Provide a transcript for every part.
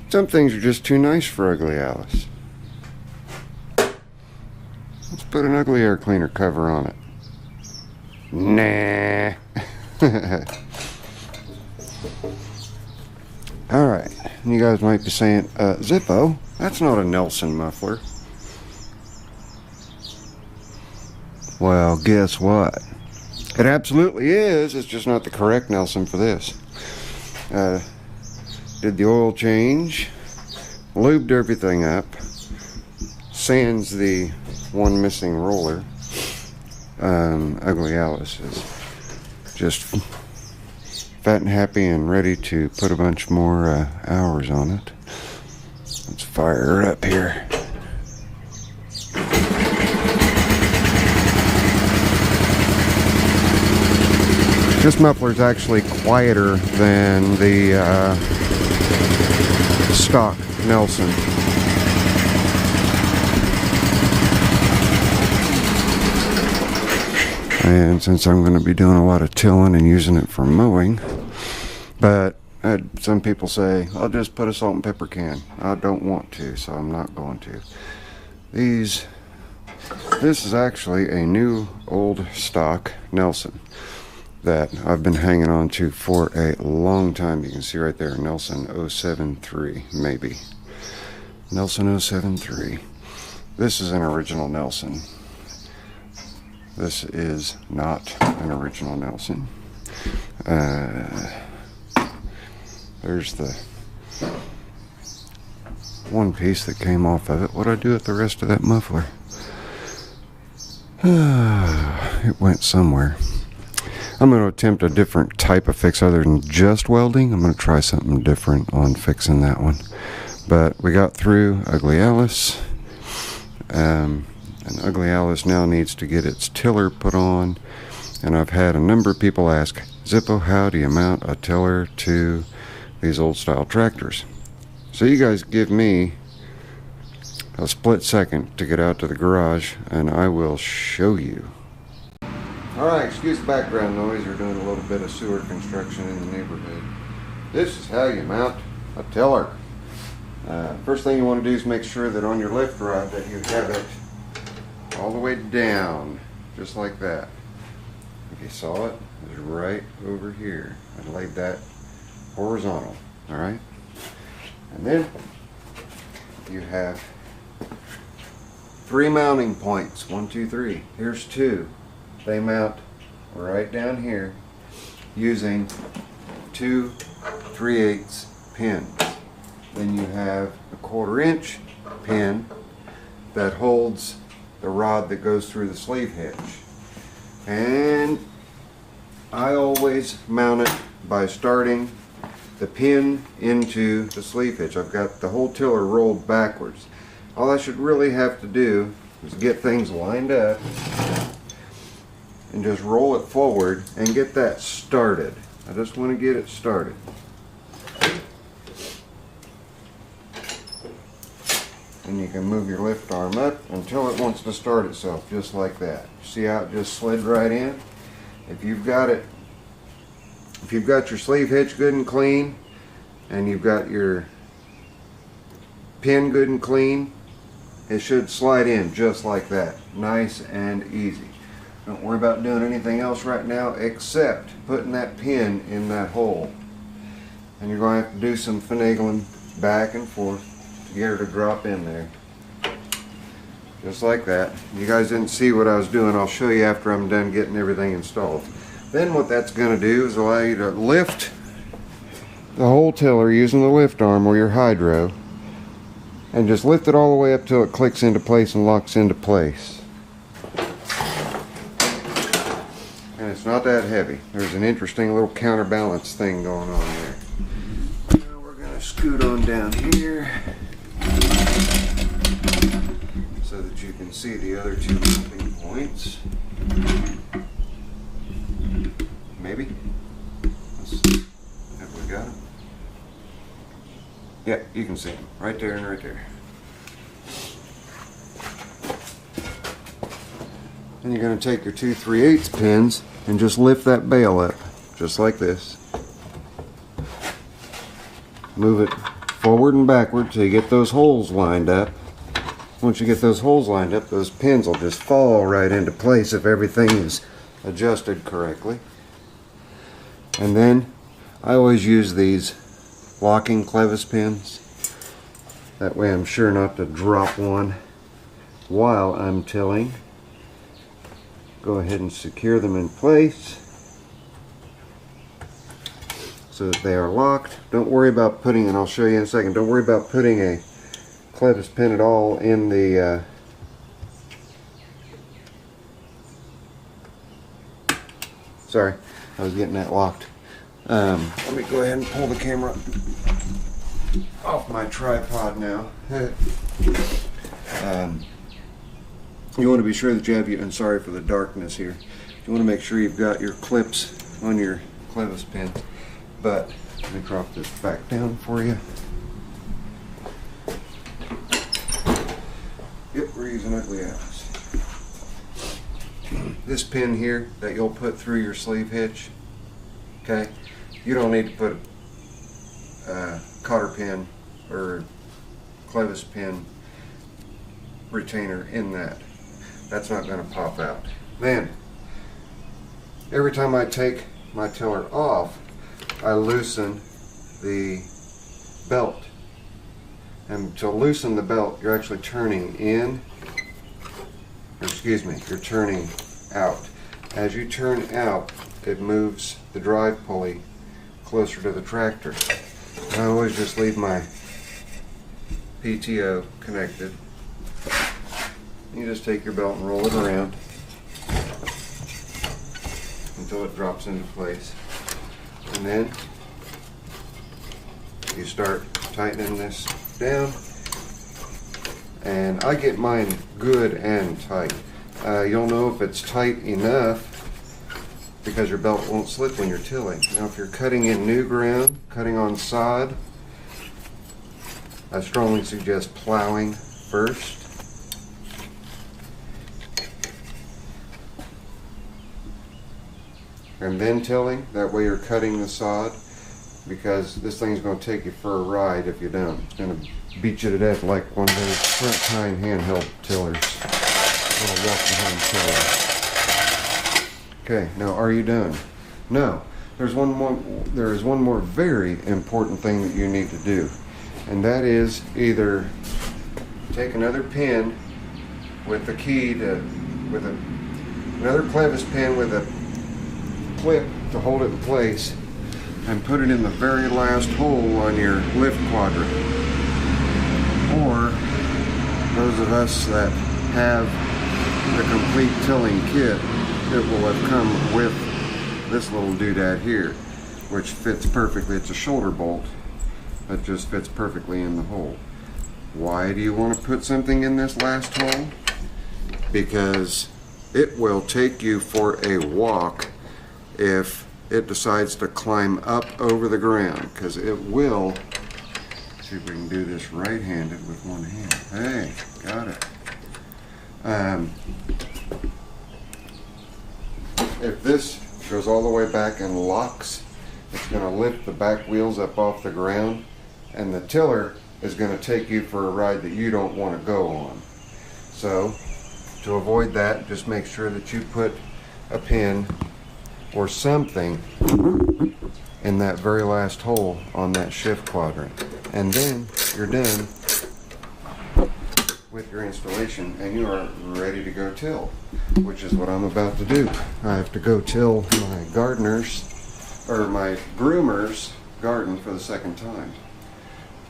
Some things are just too nice for Ugly Allis. Let's put an ugly air cleaner cover on it. Nah. Alright, you guys might be saying, Zippo, that's not a Nelson muffler. Well, guess what? It absolutely is. It's just not the correct Nelson for this. Did the oil change, lubed everything up, sans the one missing roller. Ugly Allis is just fat and happy and ready to put a bunch more hours on it. Let's fire her up here. This muffler is actually quieter than the stock Nelson. And since I'm going to be doing a lot of tilling and using it for mowing, but some people say, I'll just put a salt and pepper can. I don't want to, so I'm not going to. This is actually a new old stock Nelson that I've been hanging on to for a long time. You can see right there, Nelson 073, maybe. Nelson 073. This is an original Nelson. This is not an original Nelson. There's the one piece that came off of it. What'd I do with the rest of that muffler? It went somewhere. I'm going to attempt a different type of fix other than just welding. I'm going to try something different on fixing that one. But we got through Ugly Allis. And Ugly Allis now needs to get its tiller put on. And I've had a number of people ask, Zippo, how do you mount a tiller to these old style tractors? So you guys give me a split second to get out to the garage and I will show you. Alright, excuse the background noise. We're doing a little bit of sewer construction in the neighborhood. This is how you mount a tiller. First thing you want to do is make sure that on your lift rod that you have it all the way down, just like that. If you saw it, it was right over here. I laid that horizontal, alright? And then you have 3 mounting points. 1, 2, 3. Here's 2. They mount right down here using 2 3/8 pins. Then you have a 1/4 inch pin that holds the rod that goes through the sleeve hitch. And I always mount it by starting the pin into the sleeve hitch. I've got the whole tiller rolled backwards. All I should really have to do is get things lined up and just roll it forward and get that started. I just want to get it started. And you can move your lift arm up until it wants to start itself, just like that. See how it just slid right in? If you've got your sleeve hitch good and clean, and you've got your pin good and clean, it should slide in just like that. Nice and easy. Don't worry about doing anything else right now except putting that pin in that hole. And you're going to have to do some finagling back and forth to get her to drop in there. Just like that. You guys didn't see what I was doing. I'll show you after I'm done getting everything installed. Then what that's going to do is allow you to lift the whole tiller using the lift arm or your hydro, and just lift it all the way up till it clicks into place and locks into place. And it's not that heavy. There's an interesting little counterbalance thing going on there. Now we're going to scoot on down here so that you can see the other 2 mounting points. Maybe? Have we got them? Yeah, you can see them. Right there and right there. And you're going to take your 2 3/8 pins and just lift that bail up, just like this. move it forward and backward till you get those holes lined up. Once you get those holes lined up, those pins will just fall right into place if everything is adjusted correctly. And then I always use these locking clevis pins. That way I'm sure not to drop one while I'm tilling. Go ahead and secure them in place so that they are locked. Don't worry about putting, and I'll show you in a second, don't worry about putting a clevis pin at all in the sorry, I was getting that locked. Let me go ahead and pull the camera off my tripod now. You want to be sure that you have your, and sorry for the darkness here, you want to make sure you've got your clips on your clevis pin. But let me drop this back down for you. Yep, we're using ugly ass. This pin here that you'll put through your sleeve hitch, okay, you don't need to put a cotter pin or clevis pin retainer in that. That's not going to pop out. Then, every time I take my tiller off, I loosen the belt. And to loosen the belt, you're actually turning in, or excuse me, you're turning out. As you turn out, it moves the drive pulley closer to the tractor. I always just leave my PTO connected. You just take your belt and roll it around until it drops into place. And then you start tightening this down. And I get mine good and tight. You'll know if it's tight enough because your belt won't slip when you're tilling. Now if you're cutting in new ground, cutting on sod, I strongly suggest plowing first. And then tilling. That way you're cutting the sod, because this thing's going to take you for a ride if you don't. It's going to beat you to death like one of those front tine handheld tillers. Little walk behind tiller. Okay, now are you done? No. There is one more very important thing that you need to do, and that is either take another pin with the key to, another clevis pin with a clip to hold it in place, and put it in the very last hole on your lift quadrant. Or those of us that have the complete tilling kit, it will have come with this little doodad here, which fits perfectly. It's a shoulder bolt that just fits perfectly in the hole. Why do you want to put something in this last hole? Because it will take you for a walk if it decides to climb up over the ground, because it will. Let's see if we can do this right-handed with one hand. Hey, got it. If this goes all the way back and locks, it's going to lift the back wheels up off the ground, and the tiller is going to take you for a ride that you don't want to go on. So to avoid that, just make sure that you put a pin or something in that very last hole on that shift quadrant, and then you're done with your installation and you are ready to go till, which is what I'm about to do. I have to go till my gardener's, or my groomer's garden for the second time.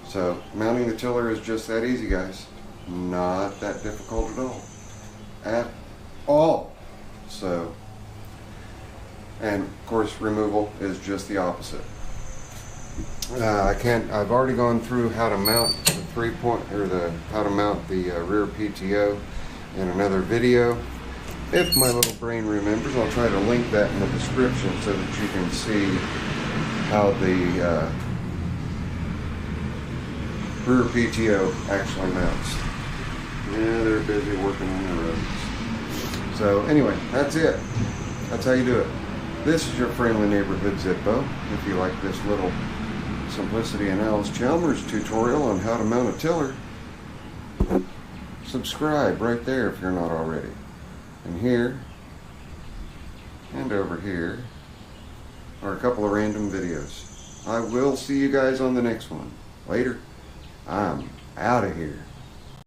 So mounting the tiller is just that easy, guys. Not that difficult at all. At all. So, and of course removal is just the opposite. I've already gone through how to mount the how to mount the rear PTO in another video. If my little brain remembers, I'll try to link that in the description so that you can see how the rear PTO actually mounts. Yeah, they're busy working on the roads. So anyway, that's it. That's how you do it. This is your friendly neighborhood Zippo. If you like this little Simplicity and Allis Chalmers tutorial on how to mount a tiller. Subscribe right there if you're not already. And here and over here are a couple of random videos. I will see you guys on the next one. Later. I'm out of here.